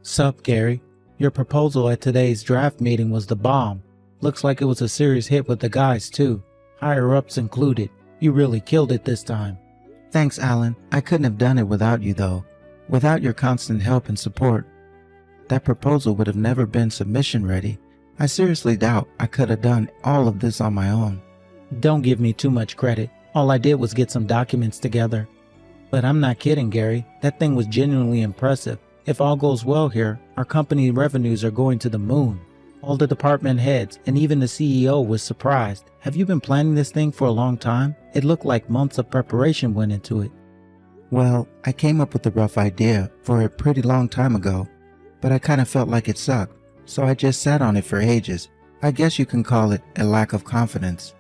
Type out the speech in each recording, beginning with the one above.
Sup, Gary? Your proposal at today's draft meeting was the bomb. Looks like it was a serious hit with the guys, too. Higher-ups included. You really killed it this time. Thanks, Alan. I couldn't have done it without you, though. Without your constant help and support. That proposal would have never been submission ready. I seriously doubt I could have done all of this on my own. Don't give me too much credit. All I did was get some documents together. But I'm not kidding, Gary. That thing was genuinely impressive. If all goes well here, our company revenues are going to the moon. All the department heads and even the CEO was surprised. Have you been planning this thing for a long time? It looked like months of preparation went into it. Well, I came up with a rough idea for a pretty long time ago, but I kind of felt like it sucked, so I just sat on it for ages. I guess you can call it a lack of confidence.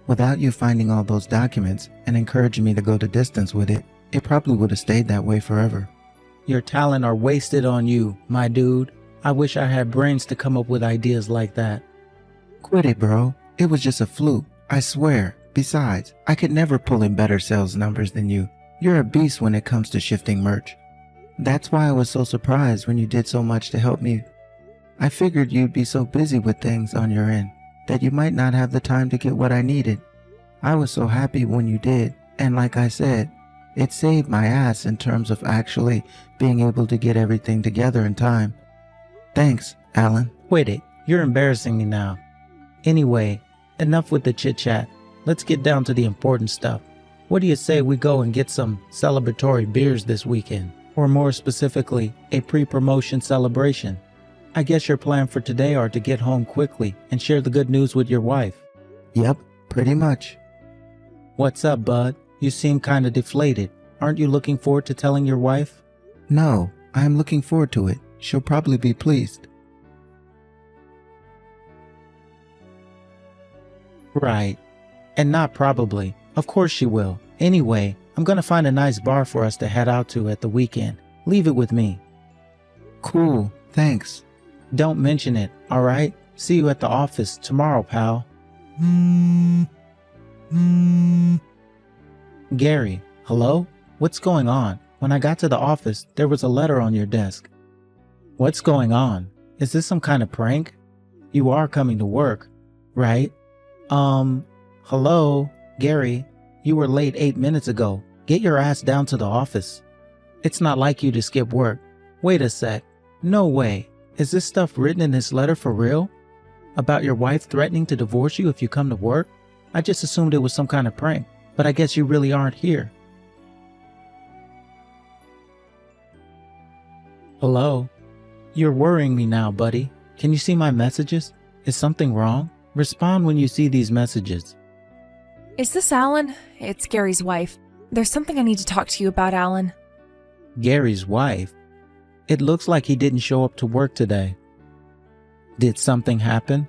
Without you finding all those documents and encouraging me to go the distance with it, it probably would have stayed that way forever. Your talent are wasted on you, my dude. I wish I had brains to come up with ideas like that. Quit it, bro. It was just a fluke, I swear. Besides, I could never pull in better sales numbers than you. You're a beast when it comes to shifting merch. That's why I was so surprised when you did so much to help me. I figured you'd be so busy with things on your end that you might not have the time to get what I needed. I was so happy when you did, and like I said, it saved my ass in terms of actually being able to get everything together in time. Thanks, Alan. Quit it. You're embarrassing me now. Anyway, enough with the chit-chat. Let's get down to the important stuff. What do you say we go and get some celebratory beers this weekend? Or more specifically, a pre-promotion celebration? I guess your plan for today are to get home quickly and share the good news with your wife. Yep, pretty much. What's up, bud? You seem kinda deflated. Aren't you looking forward to telling your wife? No, I am looking forward to it. She'll probably be pleased. Right. And not probably. Of course she will. Anyway, I'm gonna find a nice bar for us to head out to at the weekend. Leave it with me. Cool, thanks. Don't mention it, alright? See you at the office tomorrow, pal. Gary, hello? What's going on? When I got to the office, there was a letter on your desk. What's going on? Is this some kind of prank? You are coming to work, right? Hello? Gary, you were late 8 minutes ago. Get your ass down to the office. It's not like you to skip work. Wait a sec. No way. Is this stuff written in this letter for real? About your wife threatening to divorce you if you come to work? I just assumed it was some kind of prank, but I guess you really aren't here. Hello? You're worrying me now, buddy. Can you see my messages? Is something wrong? Respond when you see these messages. Is this Alan? It's Gary's wife. There's something I need to talk to you about, Alan. Gary's wife? It looks like he didn't show up to work today. Did something happen?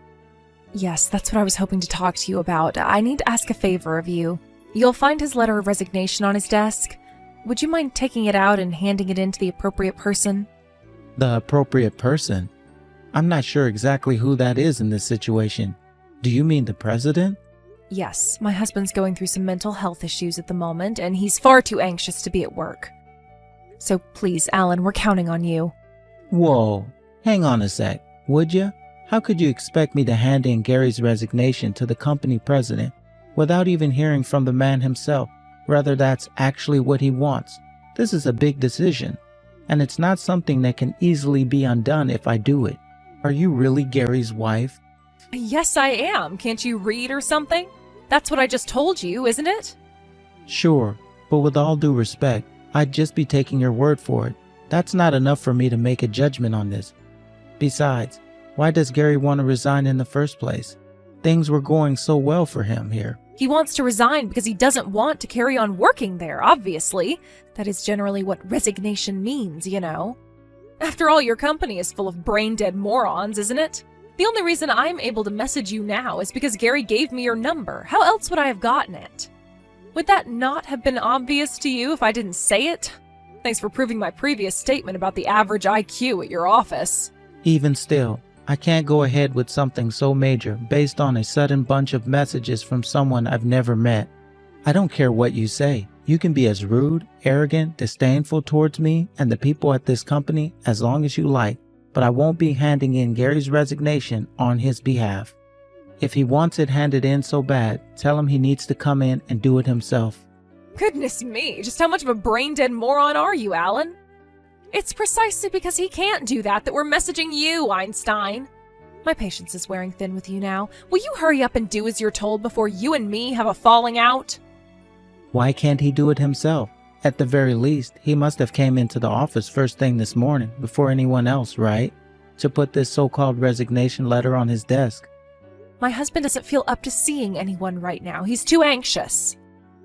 Yes, that's what I was hoping to talk to you about. I need to ask a favor of you. You'll find his letter of resignation on his desk. Would you mind taking it out and handing it in to the appropriate person? The appropriate person? I'm not sure exactly who that is in this situation. Do you mean the president? Yes, my husband's going through some mental health issues at the moment, and he's far too anxious to be at work. So please, Alan, we're counting on you. Whoa, hang on a sec, would you? How could you expect me to hand in Gary's resignation to the company president without even hearing from the man himself? Rather, that's actually what he wants. This is a big decision, and it's not something that can easily be undone if I do it. Are you really Gary's wife? Yes, I am. Can't you read or something? That's what I just told you, isn't it? Sure, but with all due respect, I'd just be taking your word for it. That's not enough for me to make a judgment on this. Besides, why does Gary want to resign in the first place? Things were going so well for him here. He wants to resign because he doesn't want to carry on working there, obviously. That is generally what resignation means, you know. After all, your company is full of brain-dead morons, isn't it? The only reason I'm able to message you now is because Gary gave me your number. How else would I have gotten it? Would that not have been obvious to you if I didn't say it? Thanks for proving my previous statement about the average IQ at your office. Even still, I can't go ahead with something so major based on a sudden bunch of messages from someone I've never met. I don't care what you say. You can be as rude, arrogant, disdainful towards me and the people at this company as long as you like, but I won't be handing in Gary's resignation on his behalf. If he wants it handed in so bad, tell him he needs to come in and do it himself. Goodness me, just how much of a brain-dead moron are you, Alan? It's precisely because he can't do that we're messaging you, Einstein. My patience is wearing thin with you now. Will you hurry up and do as you're told before you and me have a falling out? Why can't he do it himself? At the very least, he must have came into the office first thing this morning before anyone else, right? To put this so-called resignation letter on his desk. My husband doesn't feel up to seeing anyone right now. He's too anxious.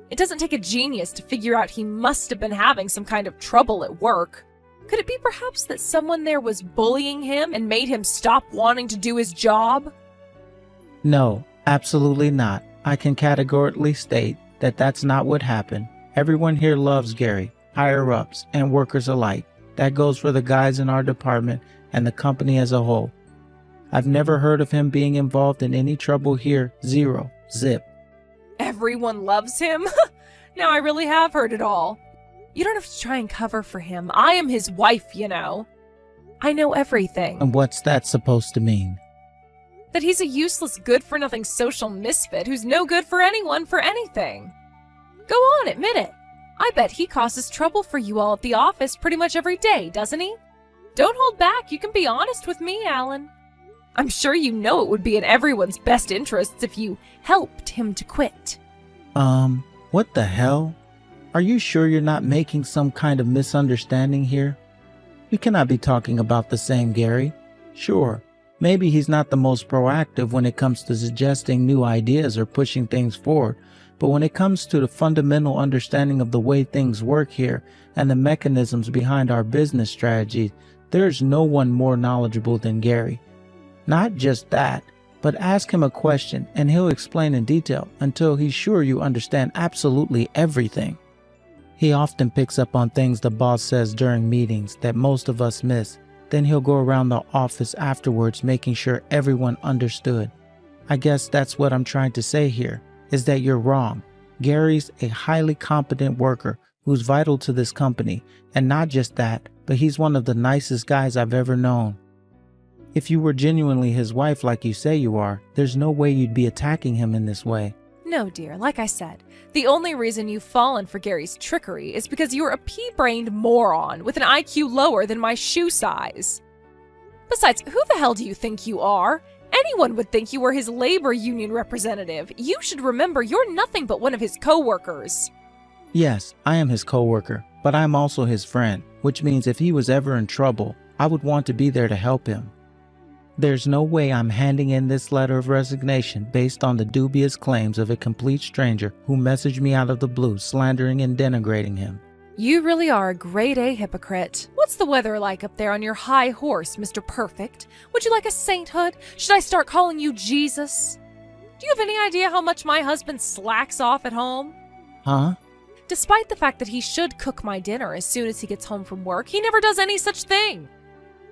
It doesn't take a genius to figure out he must have been having some kind of trouble at work. Could it be perhaps that someone there was bullying him and made him stop wanting to do his job? No, absolutely not. I can categorically state that that's not what happened. Everyone here loves Gary, higher-ups and workers alike. That goes for the guys in our department and the company as a whole. I've never heard of him being involved in any trouble here. Zero. Zip. Everyone loves him? Now I really have heard it all. You don't have to try and cover for him. I am his wife, you know. I know everything. And what's that supposed to mean? That he's a useless, good-for-nothing social misfit who's no good for anyone for anything. Go on, admit it. I bet he causes trouble for you all at the office pretty much every day, doesn't he? Don't hold back. You can be honest with me, Alan. I'm sure you know it would be in everyone's best interests if you helped him to quit. What the hell? Are you sure you're not making some kind of misunderstanding here? We cannot be talking about the same Gary. Sure, maybe he's not the most proactive when it comes to suggesting new ideas or pushing things forward, but when it comes to the fundamental understanding of the way things work here and the mechanisms behind our business strategies, there's no one more knowledgeable than Gary. Not just that, but ask him a question and he'll explain in detail until he's sure you understand absolutely everything. He often picks up on things the boss says during meetings that most of us miss. Then he'll go around the office afterwards making sure everyone understood. I guess that's what I'm trying to say here, is that you're wrong. Gary's a highly competent worker who's vital to this company, and not just that, but he's one of the nicest guys I've ever known. If you were genuinely his wife like you say you are, there's no way you'd be attacking him in this way. No, dear, like I said, the only reason you've fallen for Gary's trickery is because you're a pea-brained moron with an IQ lower than my shoe size. Besides, who the hell do you think you are? Anyone would think you were his labor union representative. You should remember you're nothing but one of his coworkers. Yes, I am his coworker, but I'm also his friend, which means if he was ever in trouble, I would want to be there to help him. There's no way I'm handing in this letter of resignation based on the dubious claims of a complete stranger who messaged me out of the blue, slandering and denigrating him. You really are a grade A hypocrite. What's the weather like up there on your high horse, Mr. Perfect? Would you like a sainthood? Should I start calling you Jesus? Do you have any idea how much my husband slacks off at home? Huh? Despite the fact that he should cook my dinner as soon as he gets home from work, he never does any such thing.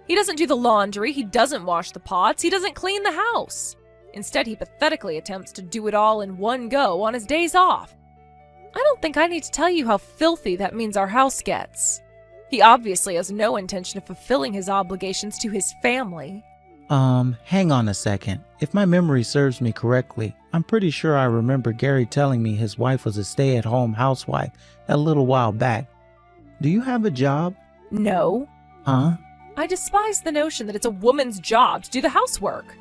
He doesn't do the laundry, he doesn't wash the pots, he doesn't clean the house. Instead, he pathetically attempts to do it all in one go on his days off. I don't think I need to tell you how filthy that means our house gets. He obviously has no intention of fulfilling his obligations to his family. Hang on a second. If my memory serves me correctly, I'm pretty sure I remember Gary telling me his wife was a stay-at-home housewife a little while back. Do you have a job? No. Huh? I despise the notion that it's a woman's job to do the housework.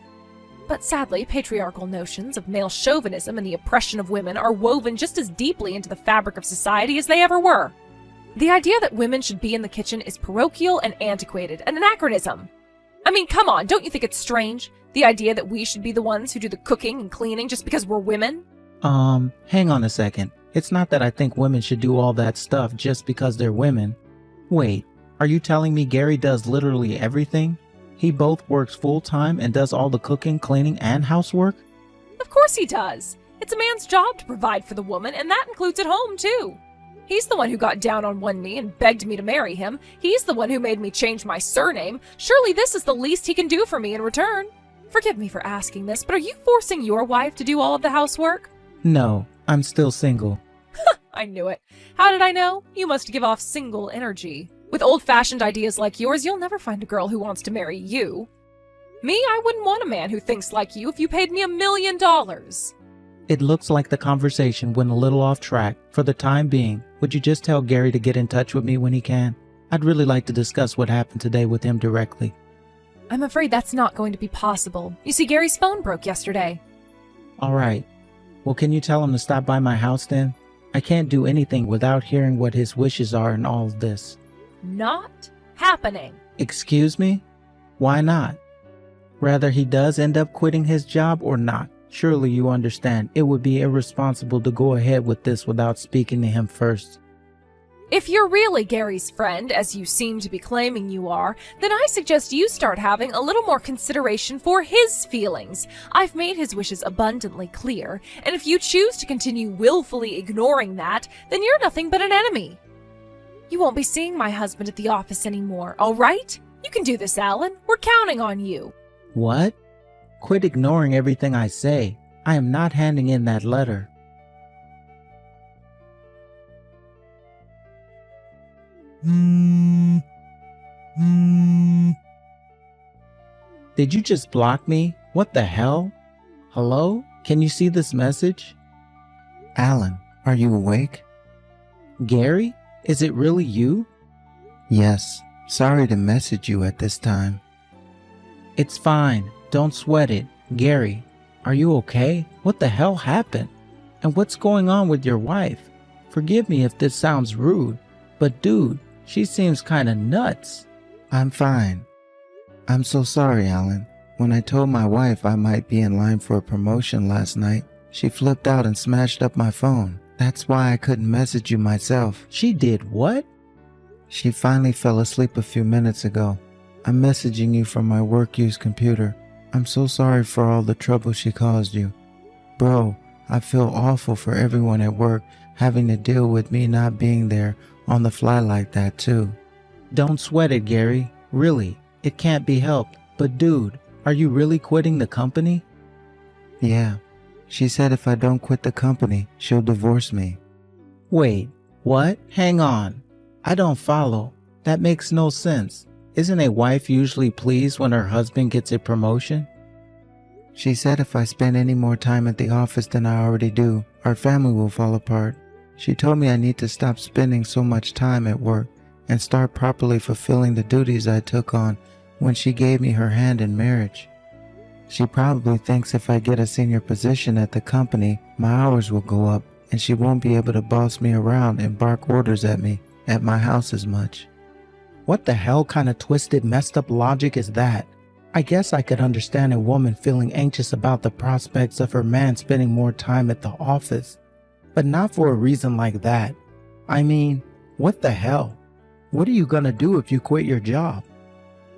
But sadly, patriarchal notions of male chauvinism and the oppression of women are woven just as deeply into the fabric of society as they ever were. The idea that women should be in the kitchen is parochial and antiquated, an anachronism. I mean, come on, don't you think it's strange? The idea that we should be the ones who do the cooking and cleaning just because we're women? Hang on a second. It's not that I think women should do all that stuff just because they're women. Wait, are you telling me Gary does literally everything? He both works full-time and does all the cooking, cleaning, and housework? Of course he does. It's a man's job to provide for the woman, and that includes at home, too. He's the one who got down on one knee and begged me to marry him. He's the one who made me change my surname. Surely this is the least he can do for me in return. Forgive me for asking this, but are you forcing your wife to do all of the housework? No, I'm still single. I knew it. How did I know? You must give off single energy. With old-fashioned ideas like yours, you'll never find a girl who wants to marry you. Me, I wouldn't want a man who thinks like you if you paid me $1 million. It looks like the conversation went a little off track. For the time being, would you just tell Gary to get in touch with me when he can? I'd really like to discuss what happened today with him directly. I'm afraid that's not going to be possible. You see, Gary's phone broke yesterday. All right. Well, can you tell him to stop by my house then? I can't do anything without hearing what his wishes are in all of this. Not happening. Excuse me? Why not? Whether he does end up quitting his job or not, surely you understand it would be irresponsible to go ahead with this without speaking to him first. If you're really Gary's friend, as you seem to be claiming you are, then I suggest you start having a little more consideration for his feelings. I've made his wishes abundantly clear, and if you choose to continue willfully ignoring that, then you're nothing but an enemy. You won't be seeing my husband at the office anymore, all right? You can do this, Alan. We're counting on you. What? Quit ignoring everything I say. I am not handing in that letter. Did you just block me? What the hell? Hello? Can you see this message? Alan, are you awake? Gary? Is it really you? Yes. Sorry to message you at this time. It's fine. Don't sweat it. Gary, are you okay? What the hell happened? And what's going on with your wife? Forgive me if this sounds rude, but dude, she seems kinda nuts. I'm fine. I'm so sorry, Alan. When I told my wife I might be in line for a promotion last night, she flipped out and smashed up my phone. That's why I couldn't message you myself. She did what? She finally fell asleep a few minutes ago. I'm messaging you from my work-use computer. I'm so sorry for all the trouble she caused you. Bro, I feel awful for everyone at work having to deal with me not being there on the fly like that too. Don't sweat it, Gary. Really, it can't be helped. But dude, are you really quitting the company? Yeah. She said if I don't quit the company, she'll divorce me. Wait, what? Hang on. I don't follow. That makes no sense. Isn't a wife usually pleased when her husband gets a promotion? She said if I spend any more time at the office than I already do, our family will fall apart. She told me I need to stop spending so much time at work and start properly fulfilling the duties I took on when she gave me her hand in marriage. She probably thinks if I get a senior position at the company, my hours will go up and she won't be able to boss me around and bark orders at me at my house as much. What the hell kind of twisted, messed up logic is that? I guess I could understand a woman feeling anxious about the prospects of her man spending more time at the office, but not for a reason like that. I mean, what the hell? What are you gonna do if you quit your job?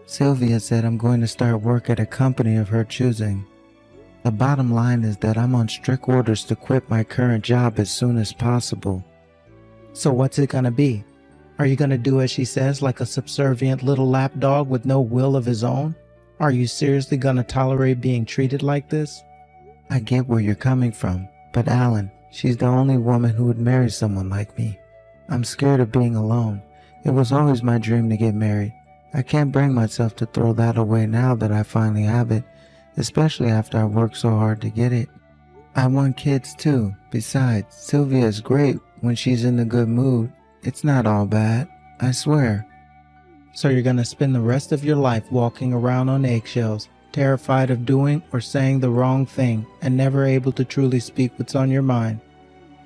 Sylvia said I'm going to start work at a company of her choosing. The bottom line is that I'm on strict orders to quit my current job as soon as possible. So what's it gonna be? Are you gonna do as she says like a subservient little lapdog with no will of his own? Are you seriously gonna tolerate being treated like this? I get where you're coming from, but Alan, she's the only woman who would marry someone like me. I'm scared of being alone. It was always my dream to get married. I can't bring myself to throw that away now that I finally have it, especially after I worked so hard to get it. I want kids too. Besides, Sylvia is great when she's in a good mood. It's not all bad, I swear. So you're gonna spend the rest of your life walking around on eggshells, terrified of doing or saying the wrong thing and never able to truly speak what's on your mind.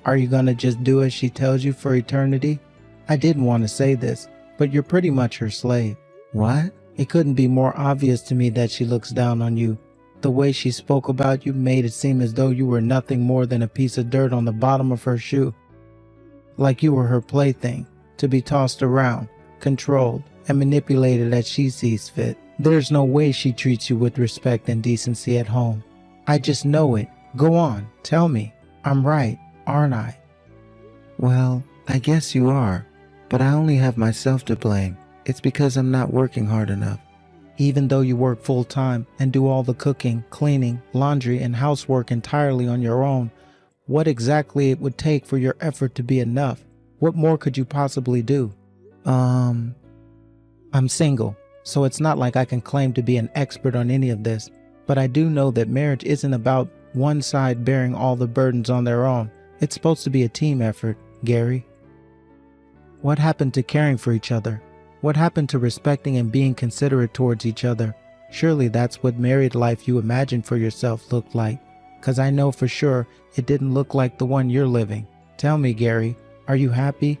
Are you gonna just do as she tells you for eternity? I didn't want to say this, but you're pretty much her slave. What? It couldn't be more obvious to me that she looks down on you. The way she spoke about you made it seem as though you were nothing more than a piece of dirt on the bottom of her shoe. Like you were her plaything, to be tossed around, controlled, and manipulated as she sees fit. There's no way she treats you with respect and decency at home. I just know it. Go on, tell me. I'm right, aren't I? Well, I guess you are, but I only have myself to blame. It's because I'm not working hard enough. Even though you work full-time and do all the cooking, cleaning, laundry, and housework entirely on your own, what exactly it would take for your effort to be enough. What more could you possibly do? I'm single, so it's not like I can claim to be an expert on any of this, but I do know that marriage isn't about one side bearing all the burdens on their own. It's supposed to be a team effort, Gary. What happened to caring for each other? What happened to respecting and being considerate towards each other? Surely that's what married life you imagined for yourself looked like, 'cause I know for sure it didn't look like the one you're living. Tell me, Gary, are you happy?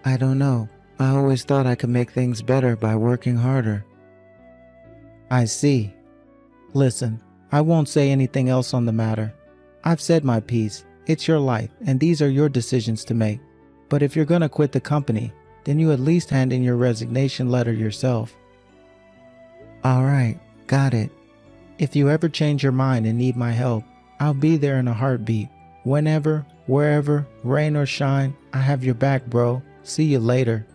I don't know. I always thought I could make things better by working harder. I see. Listen, I won't say anything else on the matter. I've said my piece. It's your life, and these are your decisions to make. But if you're gonna quit the company, then you at least hand in your resignation letter yourself. All right, got it. If you ever change your mind and need my help, I'll be there in a heartbeat. Whenever, wherever, rain or shine, I have your back, bro. See you later.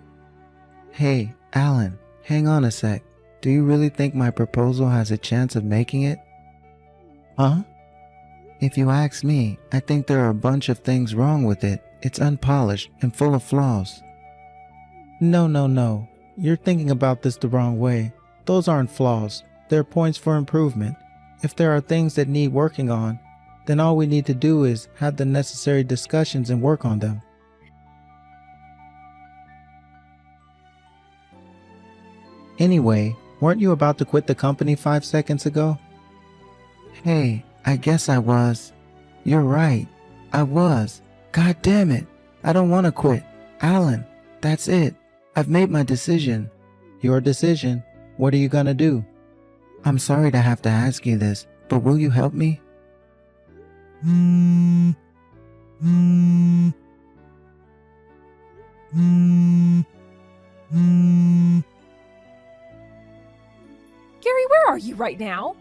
Hey, Alan, hang on a sec. Do you really think my proposal has a chance of making it? Huh? If you ask me, I think there are a bunch of things wrong with it. It's unpolished and full of flaws. No. You're thinking about this the wrong way. Those aren't flaws. They're points for improvement. If there are things that need working on, then all we need to do is have the necessary discussions and work on them. Anyway, weren't you about to quit the company 5 seconds ago? Hey, I guess I was. You're right. I was. God damn it. I don't want to quit. Alan, that's it. I've made my decision. Your decision? What are you gonna do? I'm sorry to have to ask you this, but will you help me? Gary, where are you right now?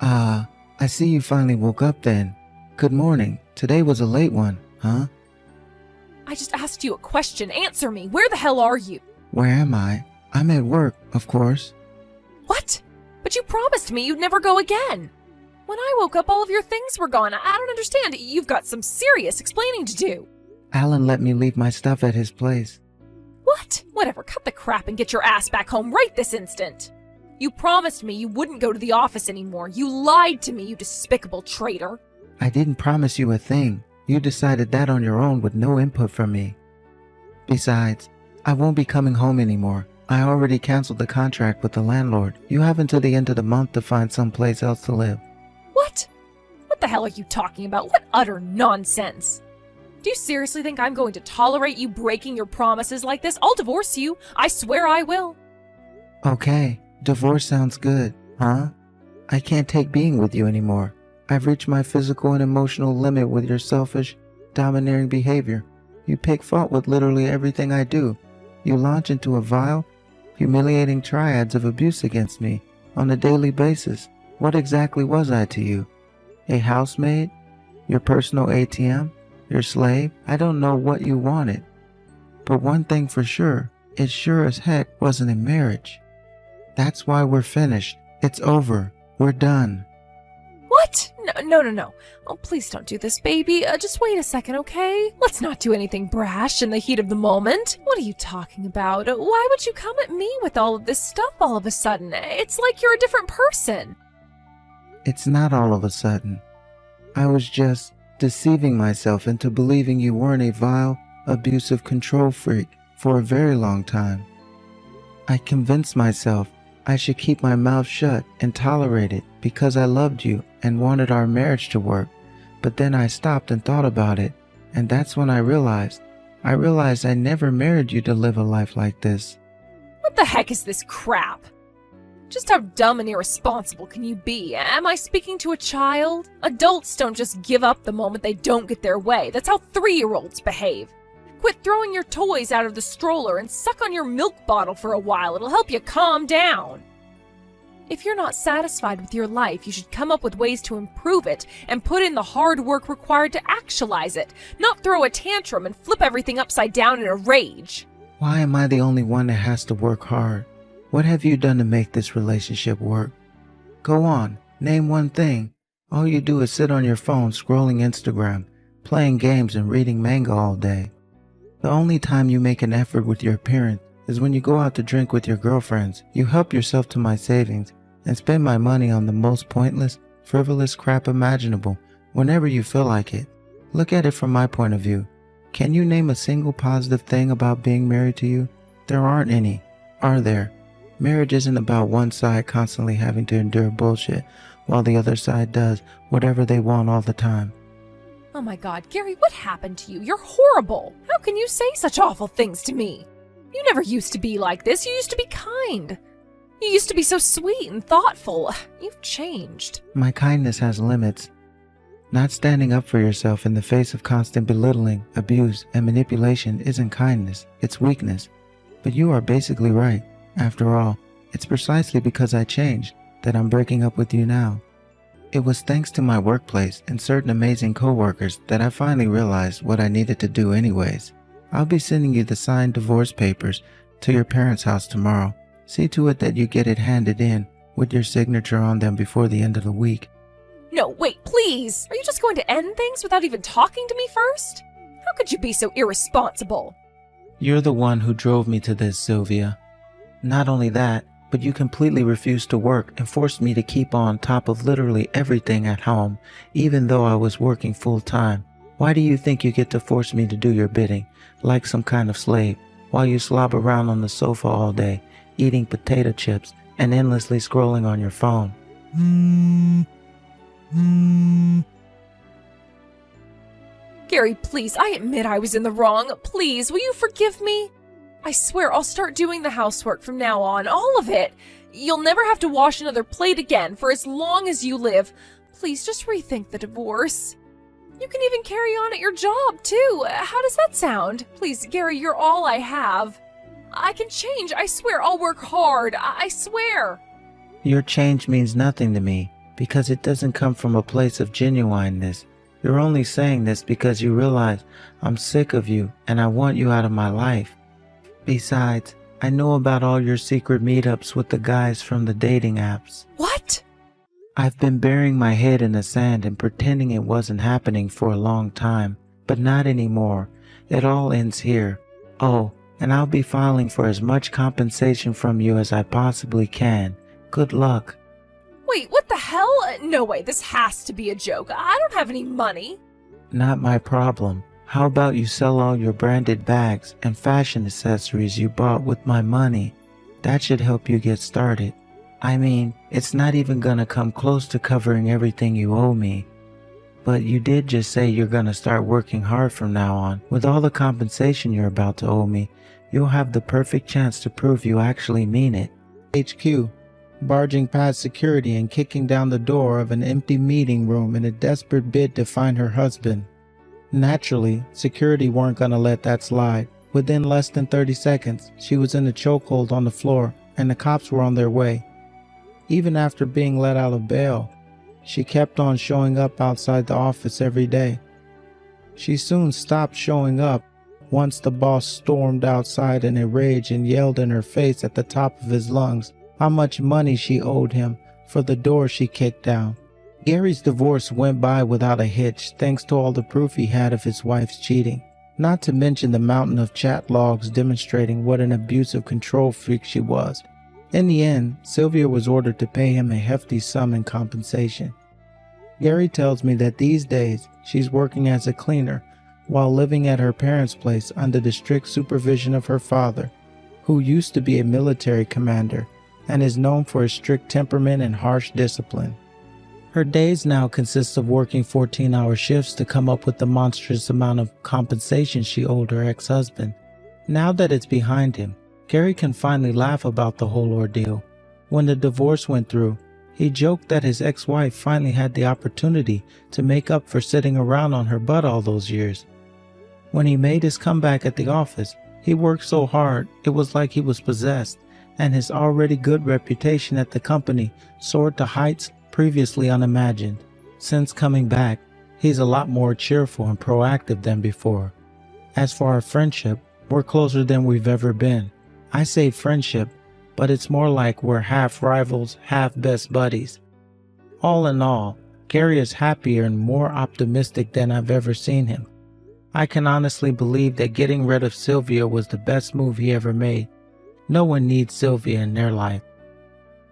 I see you finally woke up then. Good morning. Today was a late one, huh? I just asked you a question. Answer me. Where the hell are you? Where am I? I'm at work, of course. What? But you promised me you'd never go again. When I woke up, all of your things were gone. I don't understand. You've got some serious explaining to do. Alan let me leave my stuff at his place. What? Whatever. Cut the crap and get your ass back home right this instant. You promised me you wouldn't go to the office anymore. You lied to me, you despicable traitor. I didn't promise you a thing. You decided that on your own with no input from me. Besides, I won't be coming home anymore. I already canceled the contract with the landlord. You have until the end of the month to find someplace else to live. What? What the hell are you talking about? What utter nonsense. Do you seriously think I'm going to tolerate you breaking your promises like this? I'll divorce you. I swear I will. Okay, divorce sounds good, huh? I can't take being with you anymore. I've reached my physical and emotional limit with your selfish, domineering behavior. You pick fault with literally everything I do. You launch into a vile, humiliating triads of abuse against me on a daily basis. What exactly was I to you? A housemaid? Your personal ATM? Your slave? I don't know what you wanted. But one thing for sure, it sure as heck wasn't a marriage. That's why we're finished. It's over. We're done. What? No. Oh, please don't do this, baby. Just wait a second, okay? Let's not do anything brash in the heat of the moment. What are you talking about? Why would you come at me with all of this stuff all of a sudden? It's like you're a different person. It's not all of a sudden. I was just deceiving myself into believing you weren't a vile, abusive control freak for a very long time. I convinced myself I should keep my mouth shut and tolerate it because I loved you and wanted our marriage to work. But then I stopped and thought about it, and that's when I realized I never married you to live a life like this. What the heck is this crap? Just how dumb and irresponsible can you be? Am I speaking to a child? Adults don't just give up the moment they don't get their way. That's how 3-year-olds behave. Quit throwing your toys out of the stroller and suck on your milk bottle for a while. It'll help you calm down. If you're not satisfied with your life, you should come up with ways to improve it and put in the hard work required to actualize it, not throw a tantrum and flip everything upside down in a rage. Why am I the only one that has to work hard? What have you done to make this relationship work? Go on, name one thing. All you do is sit on your phone scrolling Instagram, playing games and reading manga all day. The only time you make an effort with your appearance is when you go out to drink with your girlfriends. You help yourself to my savings and spend my money on the most pointless, frivolous crap imaginable whenever you feel like it. Look at it from my point of view. Can you name a single positive thing about being married to you? There aren't any, are there? Marriage isn't about one side constantly having to endure bullshit while the other side does whatever they want all the time. Oh my God, Gary, what happened to you? You're horrible. How can you say such awful things to me? You never used to be like this. You used to be kind. You used to be so sweet and thoughtful. You've changed. My kindness has limits. Not standing up for yourself in the face of constant belittling, abuse, and manipulation isn't kindness, it's weakness. But you are basically right. After all, it's precisely because I changed that I'm breaking up with you now. It was thanks to my workplace and certain amazing coworkers that I finally realized what I needed to do anyways. I'll be sending you the signed divorce papers to your parents' house tomorrow. See to it that you get it handed in with your signature on them before the end of the week. No, wait, please. Are you just going to end things without even talking to me first? How could you be so irresponsible? You're the one who drove me to this, Sylvia. Not only that, but you completely refused to work and forced me to keep on top of literally everything at home, even though I was working full-time. Why do you think you get to force me to do your bidding, like some kind of slave, while you slob around on the sofa all day, eating potato chips and endlessly scrolling on your phone? Gary, please, I admit I was in the wrong. Please, will you forgive me? I swear I'll start doing the housework from now on, all of it. You'll never have to wash another plate again for as long as you live. Please just rethink the divorce. You can even carry on at your job, too. How does that sound? Please, Gary, you're all I have. I can change. I swear I'll work hard. I swear. Your change means nothing to me because it doesn't come from a place of genuineness. You're only saying this because you realize I'm sick of you and I want you out of my life. Besides, I know about all your secret meetups with the guys from the dating apps. What? I've been burying my head in the sand and pretending it wasn't happening for a long time, but not anymore. It all ends here. Oh, and I'll be filing for as much compensation from you as I possibly can. Good luck. Wait, what the hell? No way, this has to be a joke. I don't have any money. Not my problem. How about you sell all your branded bags and fashion accessories you bought with my money? That should help you get started. I mean, it's not even gonna come close to covering everything you owe me. But you did just say you're gonna start working hard from now on. With all the compensation you're about to owe me, you'll have the perfect chance to prove you actually mean it. HQ, barging past security and kicking down the door of an empty meeting room in a desperate bid to find her husband. Naturally, security weren't gonna let that slide. Within less than 30 seconds, she was in a chokehold on the floor and the cops were on their way. Even after being let out of bail, she kept on showing up outside the office every day. She soon stopped showing up once the boss stormed outside in a rage and yelled in her face at the top of his lungs how much money she owed him for the door she kicked down. Gary's divorce went by without a hitch thanks to all the proof he had of his wife's cheating, not to mention the mountain of chat logs demonstrating what an abusive control freak she was. In the end, Sylvia was ordered to pay him a hefty sum in compensation. Gary tells me that these days she's working as a cleaner while living at her parents' place under the strict supervision of her father, who used to be a military commander and is known for his strict temperament and harsh discipline. Her days now consist of working 14-hour shifts to come up with the monstrous amount of compensation she owed her ex-husband. Now that it's behind him, Gary can finally laugh about the whole ordeal. When the divorce went through, he joked that his ex-wife finally had the opportunity to make up for sitting around on her butt all those years. When he made his comeback at the office, he worked so hard it was like he was possessed, and his already good reputation at the company soared to heights previously unimagined. Since coming back, he's a lot more cheerful and proactive than before. As for our friendship, we're closer than we've ever been. I say friendship, but it's more like we're half rivals, half best buddies. All in all, Gary is happier and more optimistic than I've ever seen him. I can honestly believe that getting rid of Sylvia was the best move he ever made. No one needs Sylvia in their life.